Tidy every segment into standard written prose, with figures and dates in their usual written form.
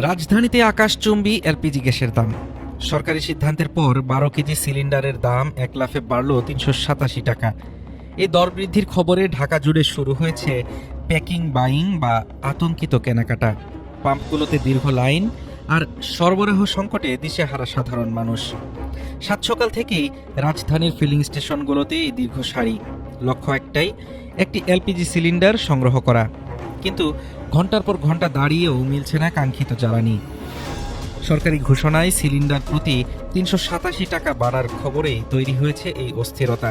রাজধানীতে আকাশচুম্বী এলপিজি গ্যাসের দাম। সরকারি সিদ্ধান্তের পর 12 কেজি সিলিন্ডারের দাম এক লাফে বাড়ল 387 টাকা। এই দর বৃদ্ধির খবরে ঢাকা জুড়ে শুরু হয়েছে প্যাকিং বাইং বা আতঙ্কিত কেনাকাটা। পাম্পগুলোতে দীর্ঘ লাইন আর সরবরাহ সংকটে দিশেহারা সাধারণ মানুষ। সাত সকাল থেকেই রাজধানীর ফিলিং স্টেশনগুলোতে এই দীর্ঘ সারি। লক্ষ্য একটাই, একটি এলপিজি সিলিন্ডার সংগ্রহ করা। কিন্তু ঘন্টার পর ঘন্টা দাঁড়িয়েও মিলছে না কাঙ্ক্ষিত জ্বালানি। সরকারি ঘোষণায় সিলিন্ডার প্রতি 387 টাকা বাড়ার খবরেই তৈরি হয়েছে এই অস্থিরতা।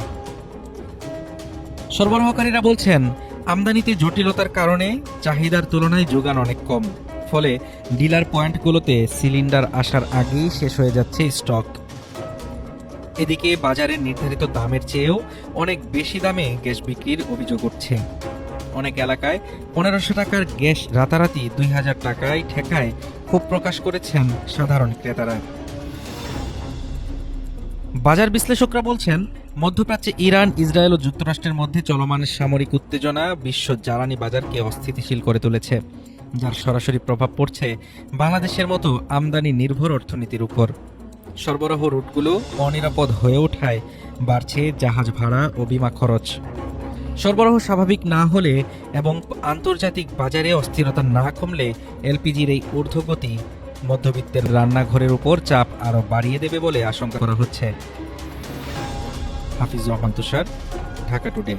সরবরাহকারীরা বলছেন, আমদানিতে জটিলতার কারণে চাহিদার তুলনায় যোগান অনেক কম। ফলে ডিলার পয়েন্টগুলোতে সিলিন্ডার আসার আগেই শেষ হয়ে যাচ্ছে স্টক। এদিকে বাজারের নির্ধারিত দামের চেয়েও অনেক বেশি দামে গ্যাস বিক্রির অভিযোগ উঠছে। অনেক এলাকায় 1500 টাকার গ্যাস রাতারাতি 2000 টাকায় ঠেকায় ক্ষোভ প্রকাশ করেছেন সাধারণ ক্রেতারা। বাজার বিশ্লেষকরা বলছেন, মধ্যপ্রাচ্যে ইরান, ইসরায়েল ও যুক্তরাষ্ট্রের মধ্যে চলমান সামরিক উত্তেজনা বিশ্ব জ্বালানি বাজারকে অস্থিতিশীল করে তুলেছে, যার সরাসরি প্রভাব পড়ছে বাংলাদেশের মতো আমদানি নির্ভর অর্থনীতির উপর। সরবরাহ রুটগুলো অনিরাপদ হয়ে ওঠায় বাড়ছে জাহাজ ভাড়া ও বিমা খরচ। সরবরাহ স্বাভাবিক না হলে এবং আন্তর্জাতিক বাজারে অস্থিরতা না কমলে এলপিজির এই ঊর্ধ্বগতি মধ্যবিত্তের রান্নাঘরের উপর চাপ আরও বাড়িয়ে দেবে বলে আশঙ্কা করা হচ্ছে। হাফিজ রহমান তুষার, ঢাকা টুডে।